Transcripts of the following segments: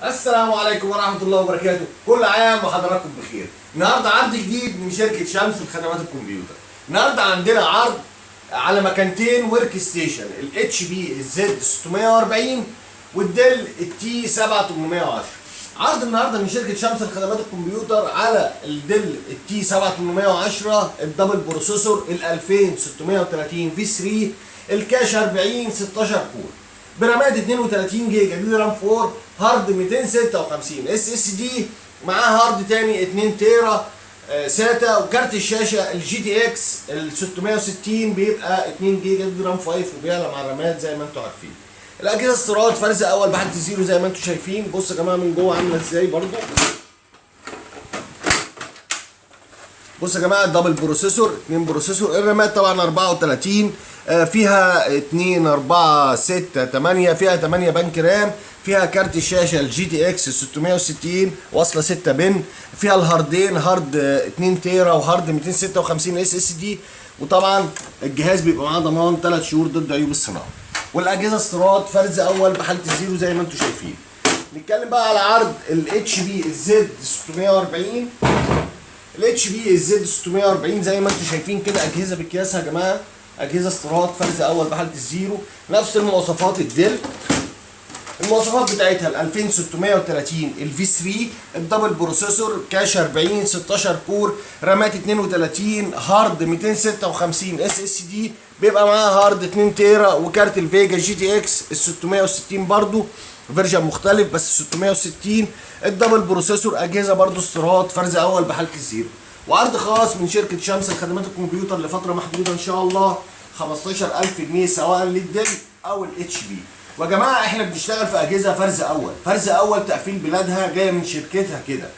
السلام عليكم ورحمة الله وبركاته، كل عام وحضراتكم بخير. النهارده عرض جديد من شركة شمس لخدمات الكمبيوتر. النهارده عندنا عرض على مكانتين ورك ستيشن، الاتش بي الزد 640 والديل التي 7810. عرض النهارده من شركة شمس لخدمات الكمبيوتر على الديل التي 7810 الدبل بروسيسور ال 2630 في 3 الكاش 40 16 كور برامات 32 جيجا دي رام 4 هارد 256 اس اس دي معاه هارد تاني 2 تيرا ساتا، وكارت الشاشه الجي تي اكس ال 660 بيبقى 2 جيجا دي رام 5 وبيعلى مع الرامات زي ما انتم عارفين. الاجهزه استيراد فرز اول بحاله الزيرو زي ما انتم شايفين. بصوا يا جماعه من جوه عامله ازاي برضو. بصوا يا جماعه دبل بروسيسور 2 بروسيسور. الرامات طبعا 34 فيها 2 4 6 8 فيها 8 بنك رام. فيها كارت الشاشه الجي تي اكس 660 واصله 6 بن. فيها الهاردين هارد 2 تيرا وهارد 256 اس اس دي. وطبعا الجهاز بيبقى معاه ضمان 3 شهور ضد عيوب الصناعه. والاجهزه استيراد فرز اول بحاله الزيرو زي ما انتم شايفين. نتكلم بقى على عرض الاتش بي الزد 640. الاتش بي الزد 640 زي ما انتم شايفين كده اجهزه بكياسها يا جماعه، اجهزه استيراد فرز اول بحاله الزيرو. نفس المواصفات الديل. المواصفات بتاعتها ال 2630 الفي 3 الدبل بروسيسور كاش 40 16 كور رامات 32 هارد 256 اس اس دي بيبقى معاها هارد 2 تيرا وكارت الفيجا جي تي اكس ال 660 برضو فيرجن مختلف بس 660 الدبل بروسيسور. اجهزه برضو استيراد فرز اول بحاله الزيرو. وعرض خاص من شركه شمس لخدمات الكمبيوتر لفتره محدوده ان شاء الله 15000 جنيه سواء للديل او الاتش بي. ويا جماعه احنا بنشتغل في اجهزه فرز اول، فرز اول تقفيل بلادها جايه من شركتها كده،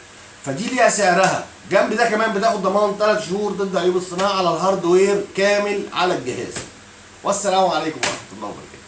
فدي ليها سعرها. جنب ده كمان بتاخد ضمان 3 شهور ضد عيوب الصناعه على الهاردوير كامل على الجهاز. والسلام عليكم ورحمه الله وبركاته.